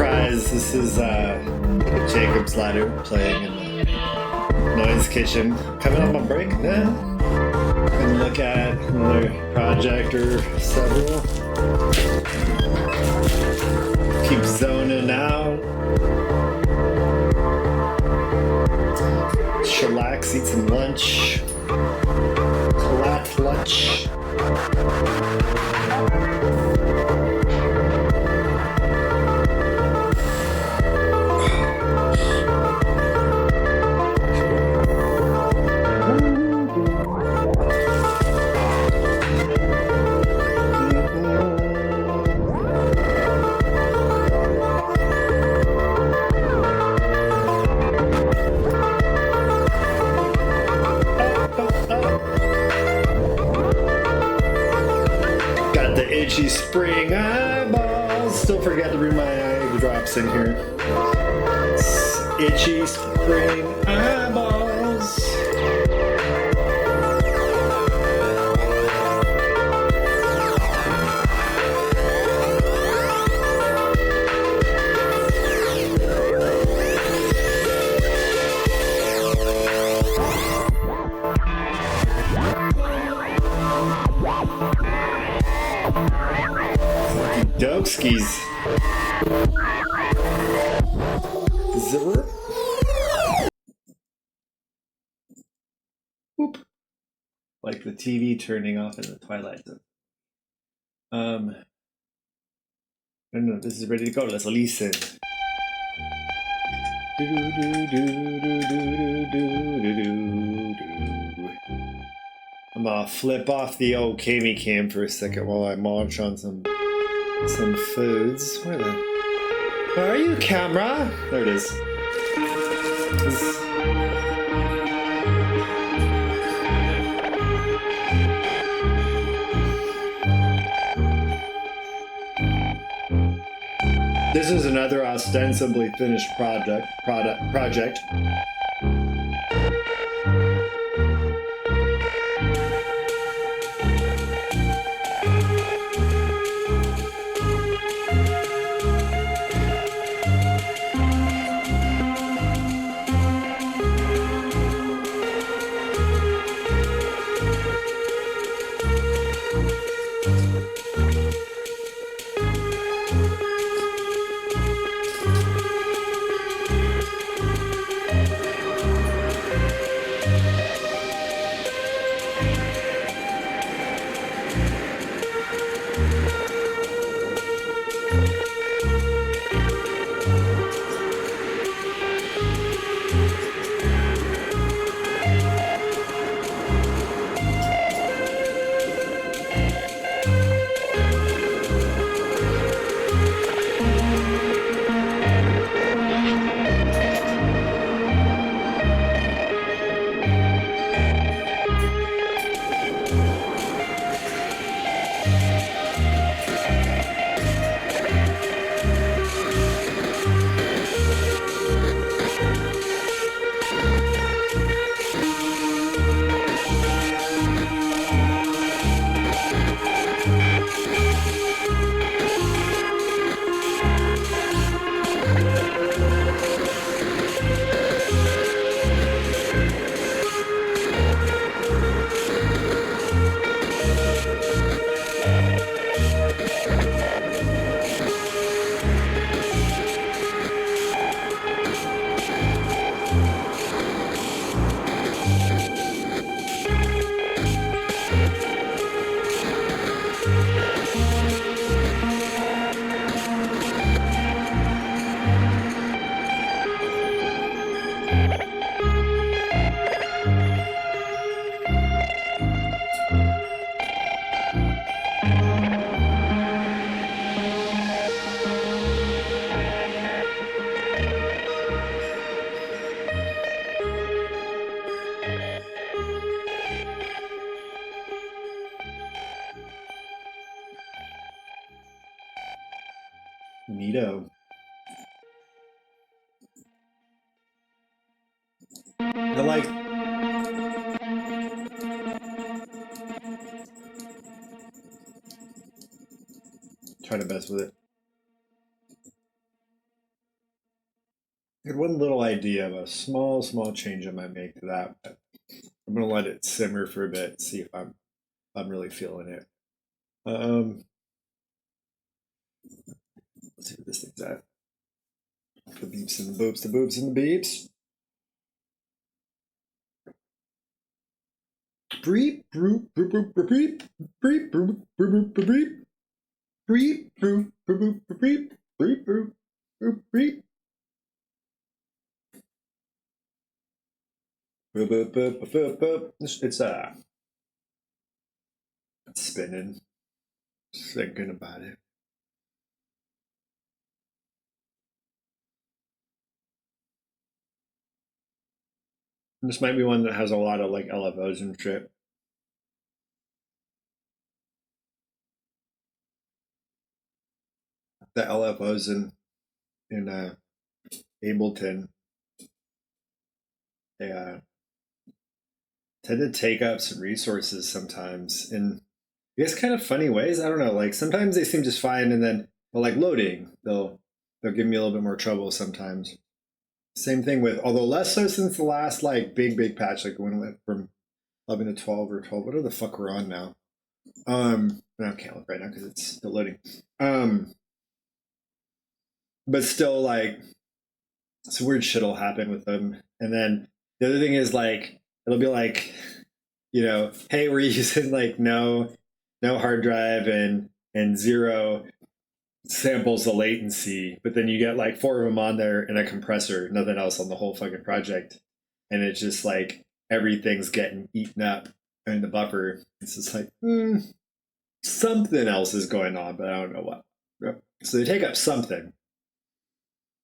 surprise. This is Jacob's Ladder playing in the Noise Kitchen. Coming up on break now. Gonna look at another project or several. Keep zoning out. Chillax, eat some lunch. Collat lunch. Itchy spring eyeballs. Still forgot to bring my eye drops in here. Itchy spring eyeballs. Dokeskis. Zipper. Oop. Like the TV turning off in the twilight zone. I don't know if this is ready to go. Let's listen. I'm gonna flip off the old Kami cam for a second while I munch on some foods. Where are you, camera? There it is. This is another ostensibly finished project. Neato. I like. Try to mess with it. had one little idea of a small change I might make to that, but I'm gonna let it simmer for a bit, see if I'm really feeling it. Let's see what this thing's at. The beeps and the boops, the boops and the beeps. Breep, broop, broop, broop, breep, breep, broop, broop, broop, breep, breep, broop, broop, breep, breep, broop, broop, breep. It's spinning. Just thinking about it. This might be one that has a lot of like LFOs and shit. The LFOs in Ableton, they tend to take up some resources sometimes in, I guess, kind of funny ways. I don't know. Like sometimes they seem just fine, and then like loading, they'll give me a little bit more trouble sometimes. Same thing with, although less so since the last like big patch, like when it went from 11 to 12 or 12. What the fuck we're on now? I can't look right now because it's still loading. But still, like, some weird shit will happen with them. And then the other thing is like, it'll be like, you know, hey, we're using like no hard drive and 0 samples of latency, but then you get like 4 of them on there in a compressor, nothing else on the whole fucking project, and it's just like everything's getting eaten up in the buffer. It's just like something else is going on, but I don't know what. So they take up something,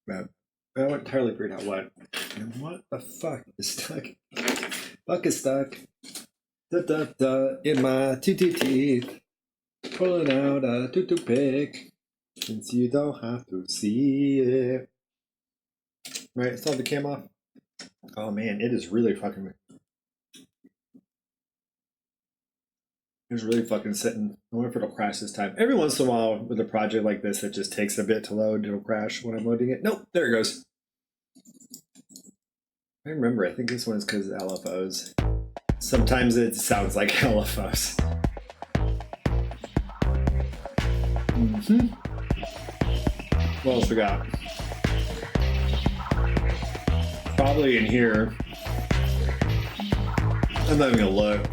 but I haven't entirely figured out what. And what the fuck is stuck? Fuck is stuck. In my teeth, pulling out a toothpick. Since you don't have to see it. Right, saw the cam off. Oh man, it is really fucking. It's really fucking sitting. I wonder if it'll crash this time. Every once in a while with a project like this, it just takes a bit to load. It'll crash when I'm loading it. Nope, there it goes. I remember, I think this one is because of LFOs. Sometimes it sounds like LFOs. What else we got? Probably in here. I'm not even gonna look.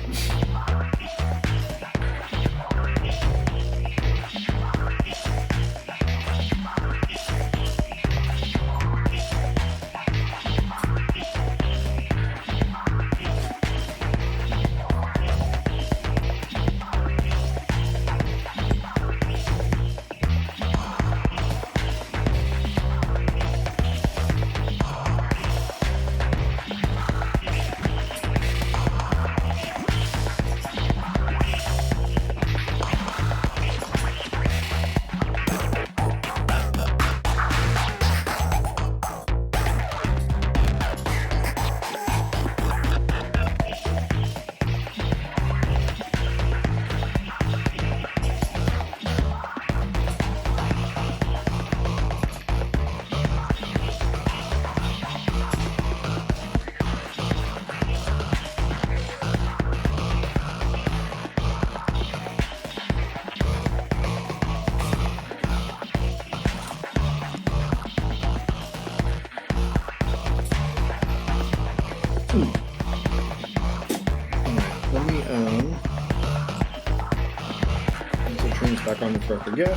Back on before I forget.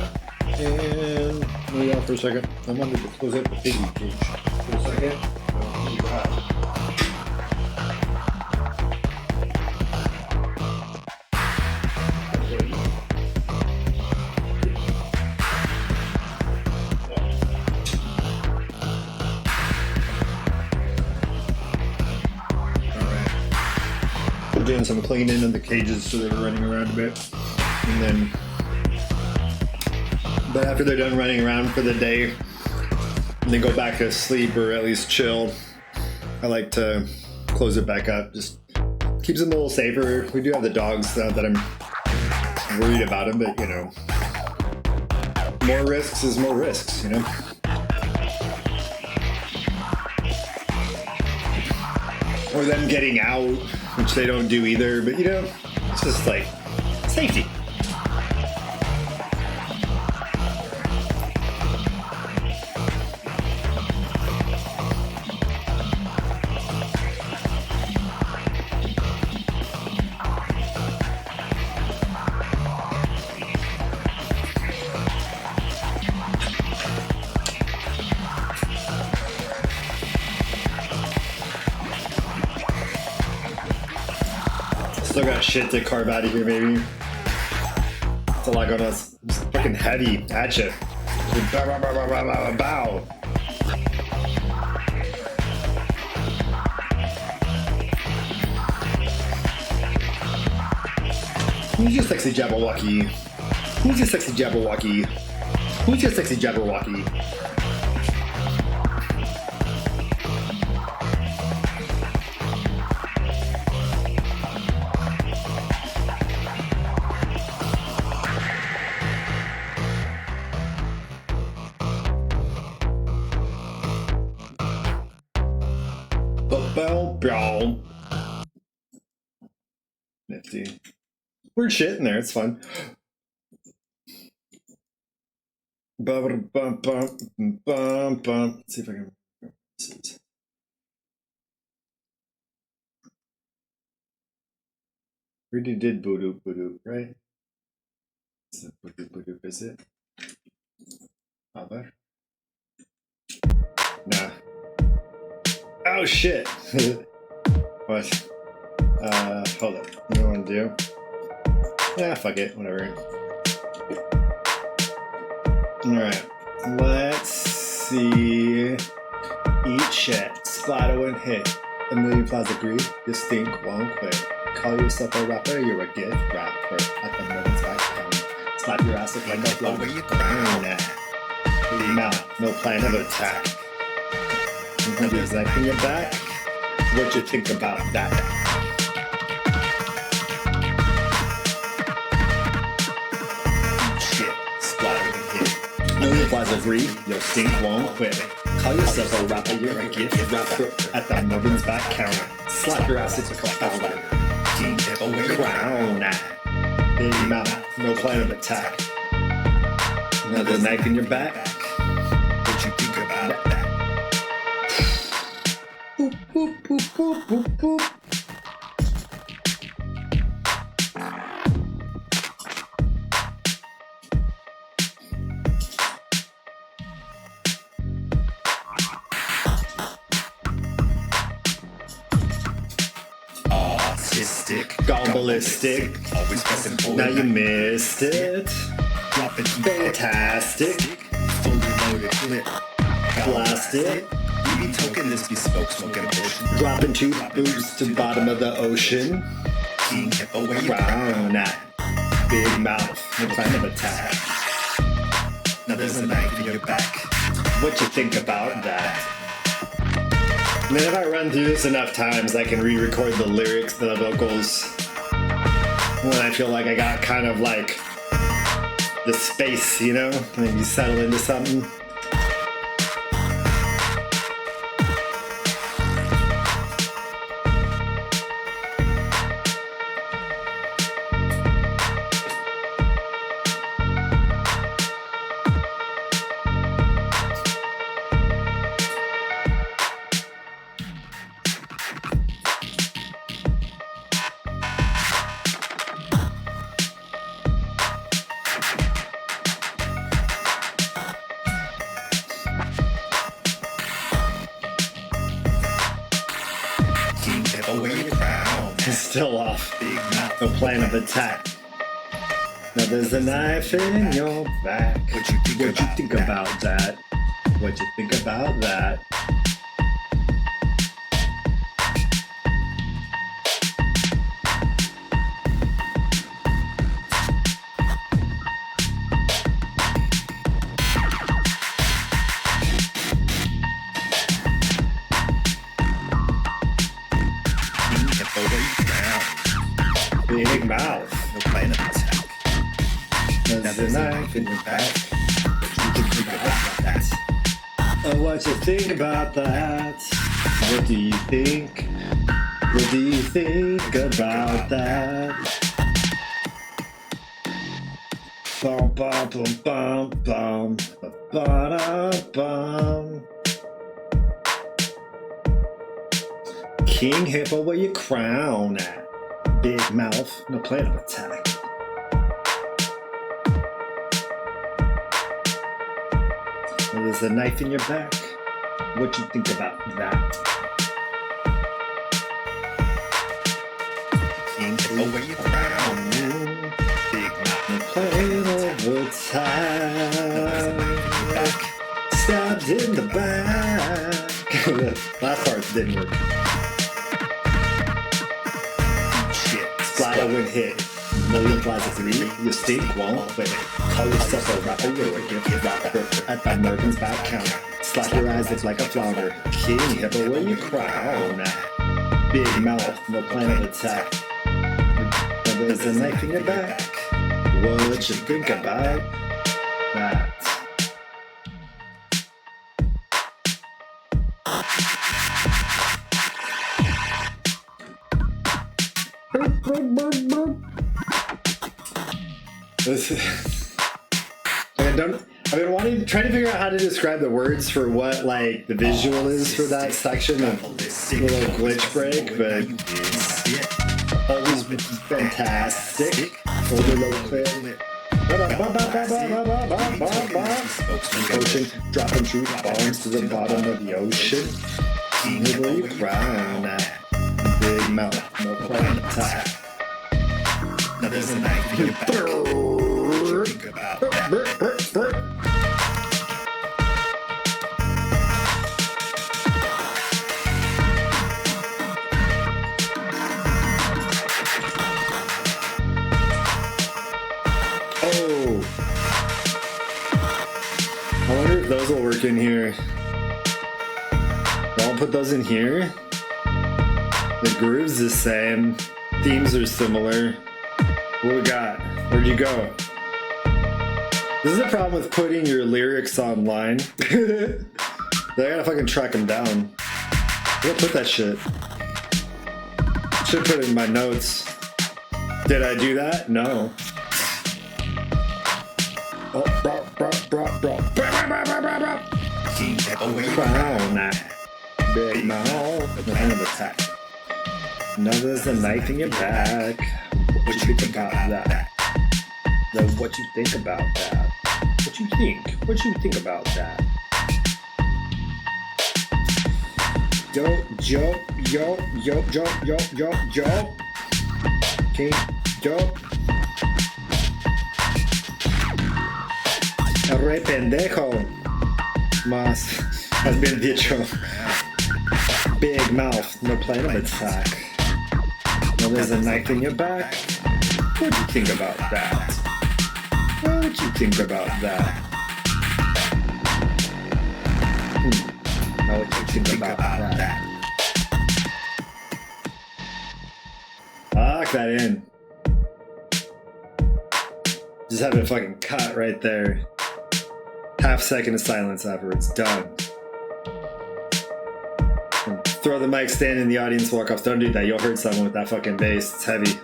And maybe off for a second. I wanted to close out the piggy cage for a second. Alright. Doing some cleaning of the cages so they're running around a bit. And then but after they're done running around for the day and they go back to sleep or at least chill, I like to close it back up. Just keeps them a little safer. We do have the dogs that I'm worried about them, but you know, more risks is more risks, you know? or them getting out, which they don't do either. But you know, it's just like safety. Still got shit to carve out of here, maybe. It's a lot going on. It's fucking heavy at you. Bow, bow, bow, bow, bow, bow. Who's your sexy Jabberwocky? Who's your sexy Jabberwocky? Who's your sexy Jabberwocky? Nifty. Weird shit in there, it's fun. Let's see if I can. Really did boo-doop, right? Is it boo-doop, is it? Aber? Nah. Oh shit! What? Hold up. What do I want to do? Yeah, fuck it. Whatever. Alright. Let's see. Eat shit. Splatter and hit. A million flies agree. You stink, won't quit. Call yourself a rapper, you're a gift rapper. At the moment's back down. Slap your ass like a blow. Where you going? Mouth. No plan of attack. There's that in your back. What you think about that? Shit, splatter and hit. Million flies agree, your stink won't quit. Call yourself a rapper, you're a gift rapper. At the Melvin's back counter. Slap your ass, it's a founder. King crown. Big mouth, no plan of attack. Another knife in your back. What you think about that? Boop, boop, boop, boop, boop, boop. Autistic, gone ballistic, always pressing forward. Now you missed it. Drop it, fantastic. Fully loaded clip. Blast it. We token this bespoke smoking potion. Dropping two boots to the bottom of the ocean. King hip away round that. Big mouth, no plan of attack. Now there's a knife in your back. What you think about that? And then if I run through this enough times, I can re-record the lyrics, the vocals. When I feel like I got kind of like the space, you know? Maybe settle into something. Still off. No plan of attack. Now there's a knife in your back. What you think about that? What you think about that? Big mouth, no plan of attack. There's a knife in your back. What you think about that? Oh, what you think about that? What do you think? What do you think about that? Bum bum bum bum bum ba-da-bum. King Hippo, where your crown at? Big mouth, no plan of attack. Well, there's a knife in your back. What you think about that? King Hippo, where your crown at? Big mouth, no plan of attack. Stabbed in the back. The last part didn't work. Splatter when hit. Million flies at 3. You stink won't wait. Call yourself a rapper, you're a gift rapper. At that Mervin's back count. Slap your eyes, look like a flounder. King Hippo, where you crown at? Big mouth, no plan of attack. And there's a knife in your back. What you think about that? I've been trying to figure out how to describe the words for what like the visual is for that section of little glitch break, but always been fantastic. Older little clip. Ocean dropping truth bombs to the bottom of the ocean. Where you crown at? Big mouth, no plan attack. now there's a knife in your back. What you think about that? I wonder if those will work in here. I'll put those in here. The groove's the same. Themes are similar. What we got? Where'd you go? This is the problem with putting your lyrics online. I gotta fucking track them down. Where put that shit? Should put it in my notes. Did I do that? No. Oh, bro. Crown that. Big mouth. No kind of attack. Now there's a knife in your back. What you think about that? Now what you think about that? What you think? What you think about that? Yo. Okay, yo. Re pendejo. Más bien dicho. Big mouth, no plan of attack. Now there's a knife in your back. What do you think about that? What do you think about that? Now what do you think about that? Lock that in. Just have it fucking cut right there. Half second of silence afterwards. Done. And throw the mic stand in the audience walk off. Don't do that. You'll hurt someone with that fucking bass. It's heavy.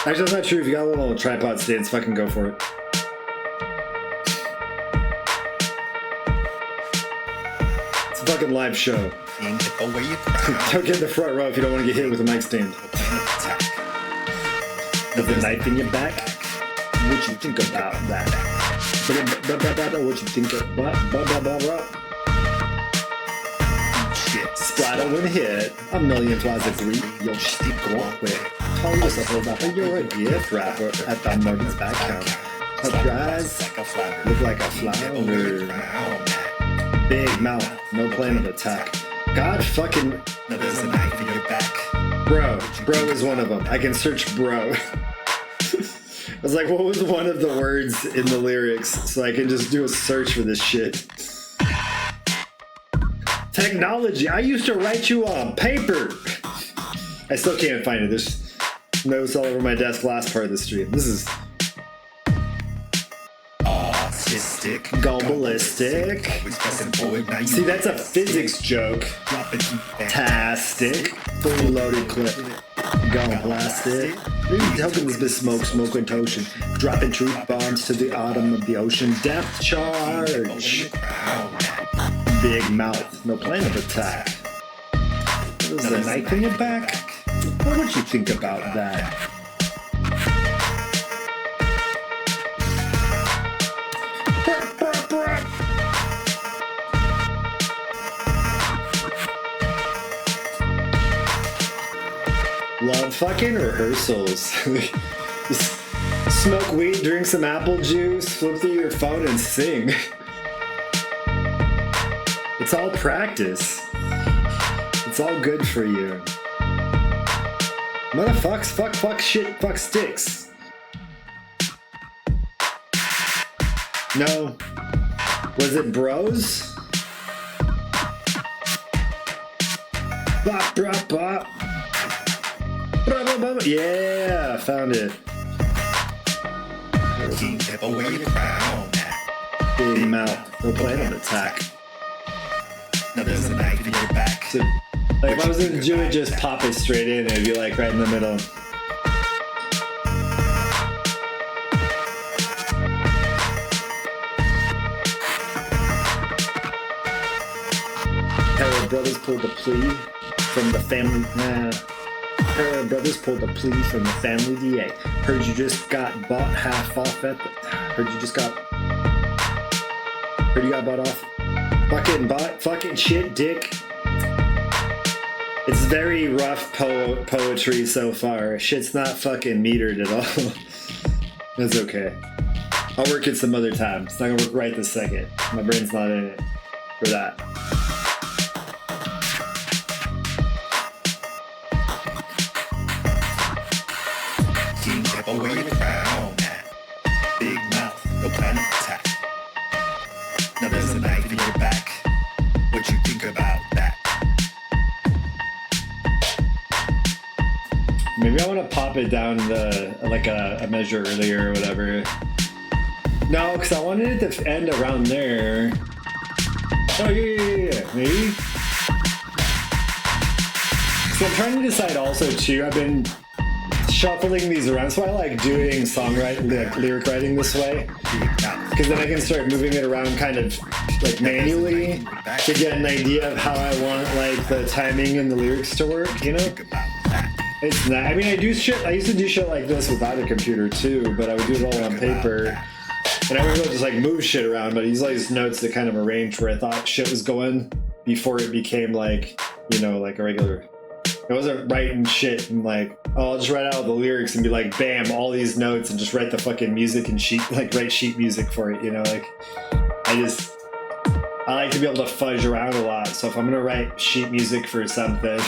Actually, that's not true. If you got a little tripod stands, fucking go for it. It's a fucking live show. Don't get in the front row if you don't want to get hit with a mic stand. With a knife in your back. What you think about that? What you think about Splatter when hit. A million flies at 3. Yo, steep go on quick. Call yourself a rapper, you're a gift rapper. At that Morgan's back count. Surprise, look like a flower. Big mouth, no plan of attack. God fucking. Now there's a knife in your back. Bro is one of them. I can search bro. I was like, what was one of the words in the lyrics so I can just do a search for this shit? Technology. I used to write you on paper. I still can't find it. There's notes all over my desk last part of the stream. This is... Autistic. Go ballistic. Always pressing forward. Now you See, that's a physics joke. drop it too fast. Tastic. Fully loaded clip. Going plastic. Helping this bit smoke and ocean. Dropping truth bombs to the bottom of the ocean. Depth charge. Big mouth. No plan of attack. There's a knife in your back. What would you think about that? Love fucking rehearsals. Just smoke weed, drink some apple juice, flip through your phone and sing. It's all practice. It's all good for you. Motherfucks, fuck, shit, fuck sticks. No. Was it bros? Bop, bop, bop. Yeah, found it. King, step away your crown. Big mouth, no plan of attack. Now there's a knife in your back. So, like if I was gonna do it, just pop it straight in, it'd be like right in the middle. Pair of brothers pulled a plea from the family. Pair of brothers pulled a plea from the family DA. Heard you just got bought half off at the. Heard you got bought off. Fucking shit, dick. It's very rough poetry so far. Shit's not fucking metered at all. That's okay. I'll work it some other time. It's not gonna work right this second. My brain's not in it for that. King, step away your crown. Big mouth, no plan of attack. Now there's a knife in your back. What you think about that? Maybe I want to pop it down the like a measure earlier or whatever. No, because I wanted it to end around there. Oh yeah. Maybe. So I'm trying to decide also too. I've been shuffling these around, so I like doing songwriting, like lyric writing this way, because then I can start moving it around kind of like manually to get an idea of how I want like the timing and the lyrics to work, you know? It's not, I mean, I used to do shit like this without a computer too, but I would do it all on paper. And I would just like move shit around, but I use all these notes to kind of arrange where I thought shit was going before it became like, you know, like a regular. I wasn't writing shit and like, oh, I'll just write out the lyrics and be like, bam, all these notes and just write the fucking music and write sheet music for it, you know? Like, I like to be able to fudge around a lot. So if I'm gonna write sheet music for something,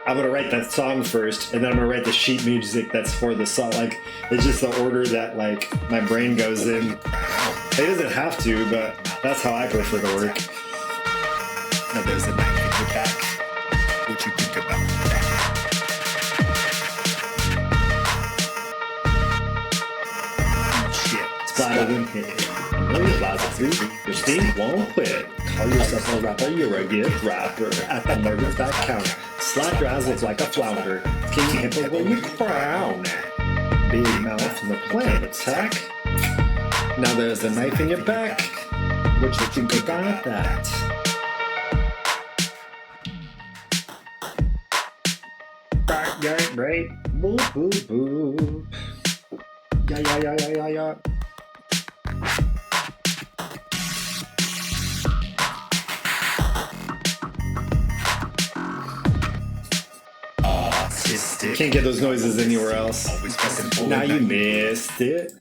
I'm gonna write that song first, and then I'm gonna write the sheet music that's for the song. Like, it's just the order that like my brain goes in. It doesn't have to, but that's how I prefer to work. Now there's a knife in your back. What you think about that? Shit. Splatter and hit. Plaza 3, your steam won't quit. Call yourself a rapper, you're a gift rapper. At the murder back counter, slap your eyes look like a flounder. King hippo when you crown. Big mouth in the plan attack. Now there's a knife in your back. What you think about that? Right. Boop, boop, boop. Yeah. Can't get those noises anywhere else. Now you missed it.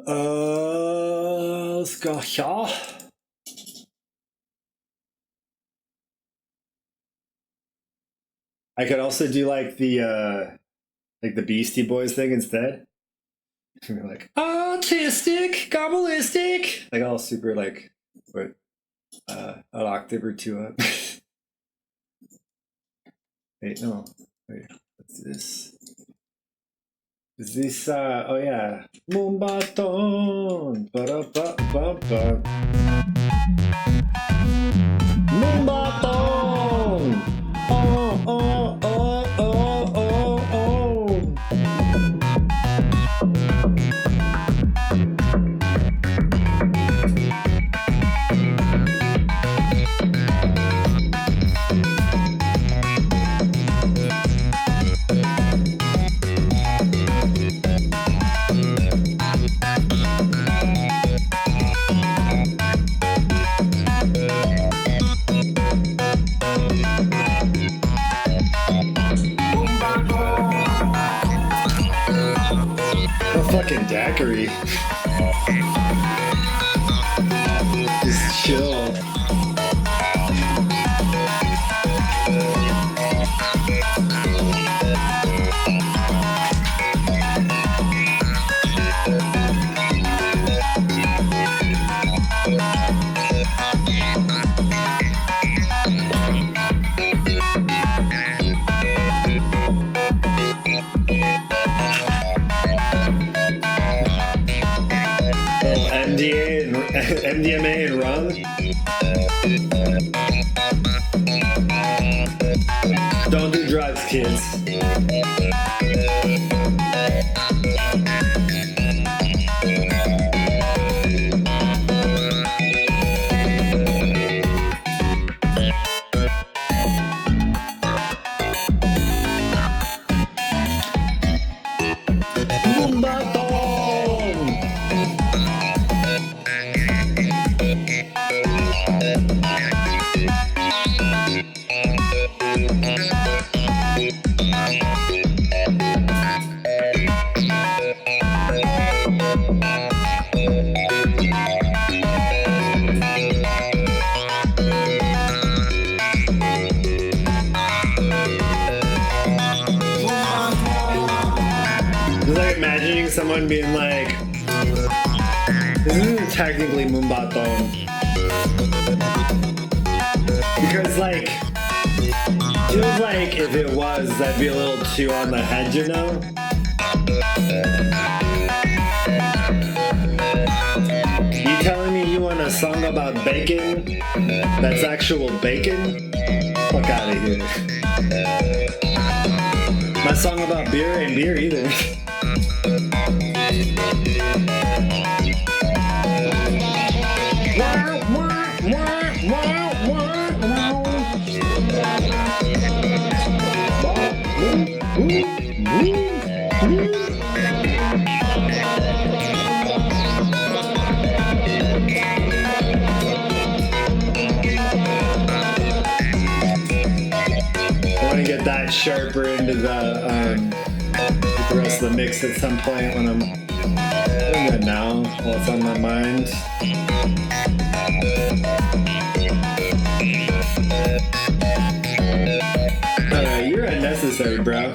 Let's go here. I could also do like the Beastie Boys thing instead. Like autistic, gobbleistic, like all super like what an octave or two up. Wait, no. Wait, what's this? Is this oh yeah. Mumbaton. Ba-da-ba-ba-ba. Mumbaton. Oh oh oh oh oh oh. A fucking daiquiri. Just chill. MDMA and rum. Don't do drugs, kids. It's like imagining someone being like, this isn't technically Mumbaton. Because like, feels like if it was, that'd be a little too on the head, you know? You telling me you want a song about bacon? That's actual bacon? Fuck out of here. My song about beer ain't beer either. I want to get that sharper into the rest of the mix at some point when I'm doing it now, while it's on my mind. Alright, you're unnecessary, bro.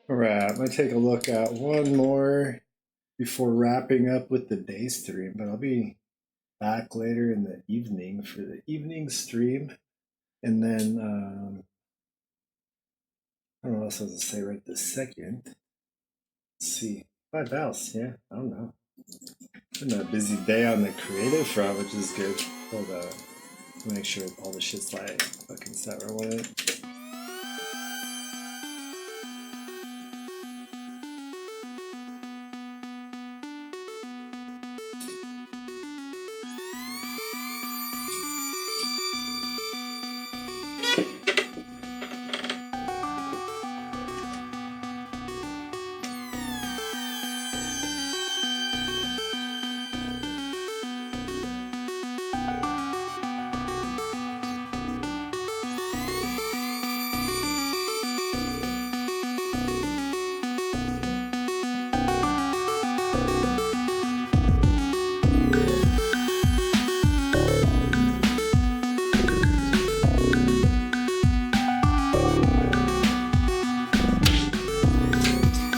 Alright, I'm gonna take a look at one more before wrapping up with the day stream, but I'll be back later in the evening for the evening stream. And then, I don't know what else I was to say right this second. Let's see. 5 bells, yeah, I don't know. Been a busy day on the creative front, which is good. Hold on. Make sure all the shit's like fucking set where I want it.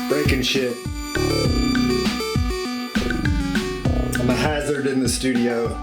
Breaking shit. I'm a hazard in the studio.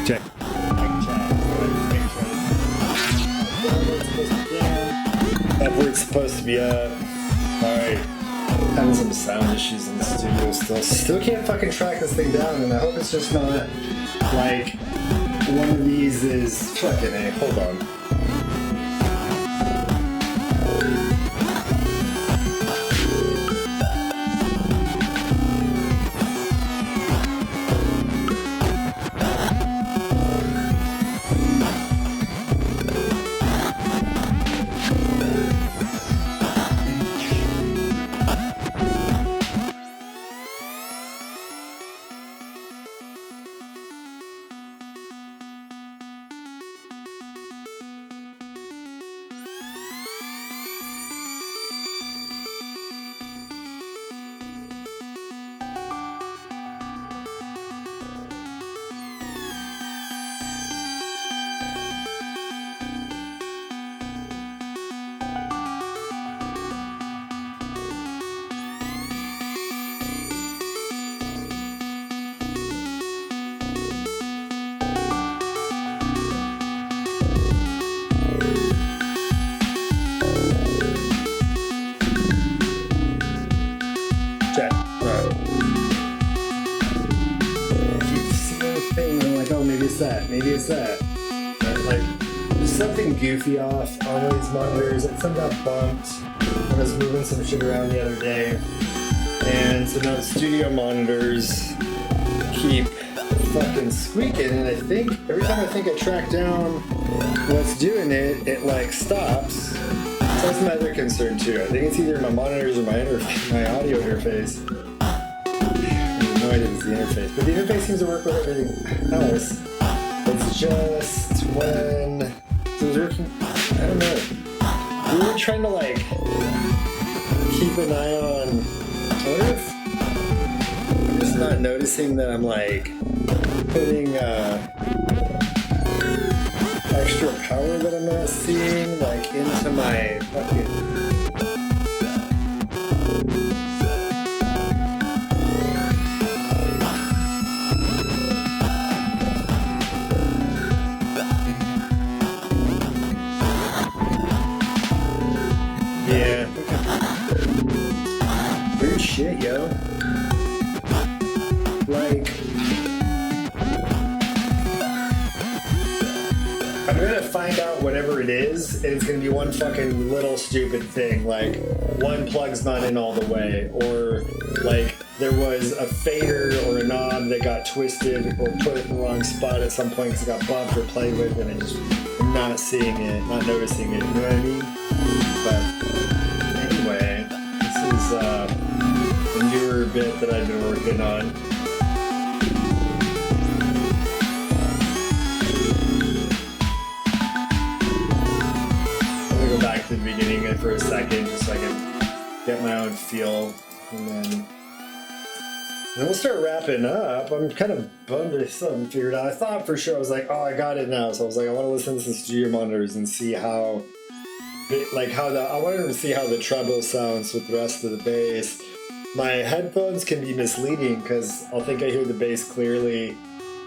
Mic check. Up where it's supposed to be up. Alright. Having some sound issues in the studio still. Still can't fucking track this thing down, and I hope it's just not like one of these is fucking A. Hold on. Maybe it's that. But like, there's something goofy off on one of these monitors. Something got bumped when I was moving some shit around the other day. And so now the studio monitors keep fucking squeaking, and I think, every time I think I track down what's doing it, it like stops. So that's my other concern too. I think it's either my monitors or my audio interface. No idea if it's the interface, but the interface seems to work with everything else. It's just when so it was working, I don't know. We were trying to like keep an eye on. I wonder if I'm just not noticing that I'm like putting extra power that I'm not seeing like into my fucking. Yeah. Weird shit, yo. Like, I'm gonna find out whatever it is, and it's gonna be one fucking little stupid thing, like one plug's not in all the way, or like there was a fader or a knob that got twisted or put in the wrong spot at some point because it got bumped or played with, and I just am not seeing it, not noticing it, you know what I mean? But anyway, this is a newer bit that I've been working on. I'm gonna go back to the beginning for a second just so I can get my own feel, and then we'll start wrapping up. I'm kind of bummed I still haven't figured out. I thought for sure, I was like, oh, I got it now. So I was like, I want to listen to some studio monitors and see how, I wanted to see how the treble sounds with the rest of the bass. My headphones can be misleading because I'll think I hear the bass clearly,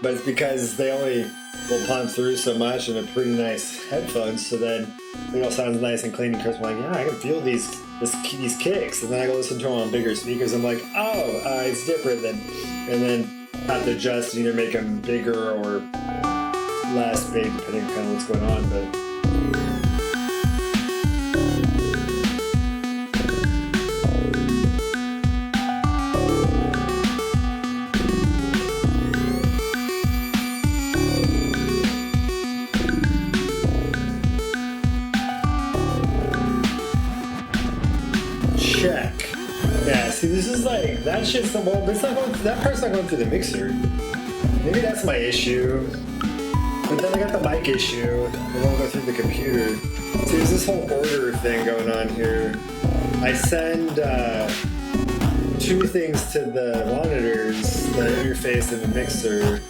but it's because they only will pump through so much and they're pretty nice headphones, so then it all sounds nice and clean and crisp. I'm like, yeah, I can feel these kicks, and then I go listen to them on bigger speakers. I'm like, oh, it's different than, and then have to adjust and either make them bigger or less big depending on kind of what's going on, but. Check. Yeah, see, this is like, that shit's not, well, it's not going, that part's not going through the mixer. Maybe that's my issue. But then I got the mic issue. It won't go through the computer. See, there's this whole order thing going on here. I send two things to the monitors, the interface and the mixer.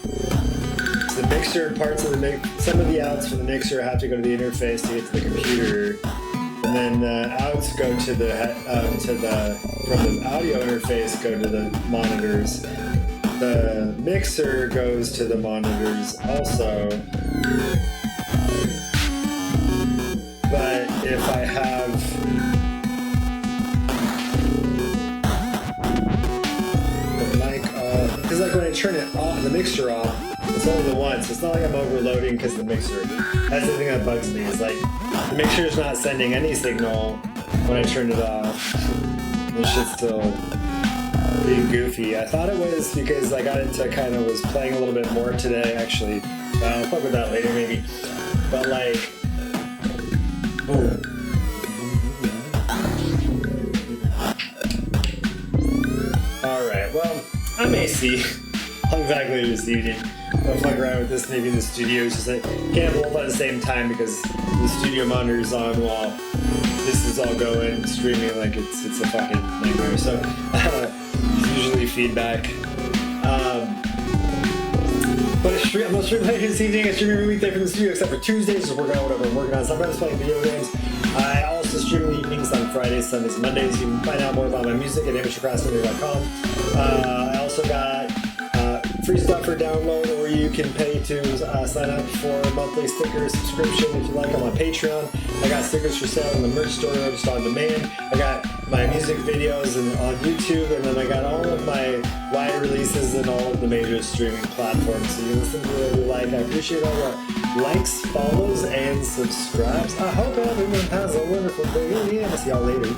So the mixer parts of the some of the outs from the mixer have to go to the interface to get to the computer. And then the outs go to the from the audio interface go to the monitors. the mixer goes to the monitors also. But if I have the mic off, because like when I turn it off, the mixer off, it's only the once. It's not like I'm overloading because the mixer. That's the thing that bugs me. Is like the mixer is not sending any signal when I turn it off. This shit's still being goofy. I thought it was because I got into was playing a little bit more today. Actually, I'll talk about that later maybe. But like. Oh. Alright, well, I may see how exactly this evening. I'll fuck around with this maybe in the studio. It's just like, can't have both at the same time because the studio monitor's on while this is all going, streaming like it's a fucking nightmare. So, it's usually feedback. But I'm not streaming later this evening. I stream every weekday from the studio except for Tuesdays, just working on whatever I'm working on. Sometimes playing video games. I also stream in the evenings on Fridays, Sundays, and Mondays. You can find out more about my music at amateurcrastinator.com. I also got free stuff for download, or you can pay to sign up for a monthly sticker subscription if you like. I'm on Patreon. I got stickers for sale in the merch store, just on demand. I got my music videos on YouTube, and then I got all of my wide releases in all of the major streaming platforms. So you listen to whatever you like. I appreciate all the likes, follows, and subscribes. I hope everyone has a wonderful day. Yeah, I'll see y'all later.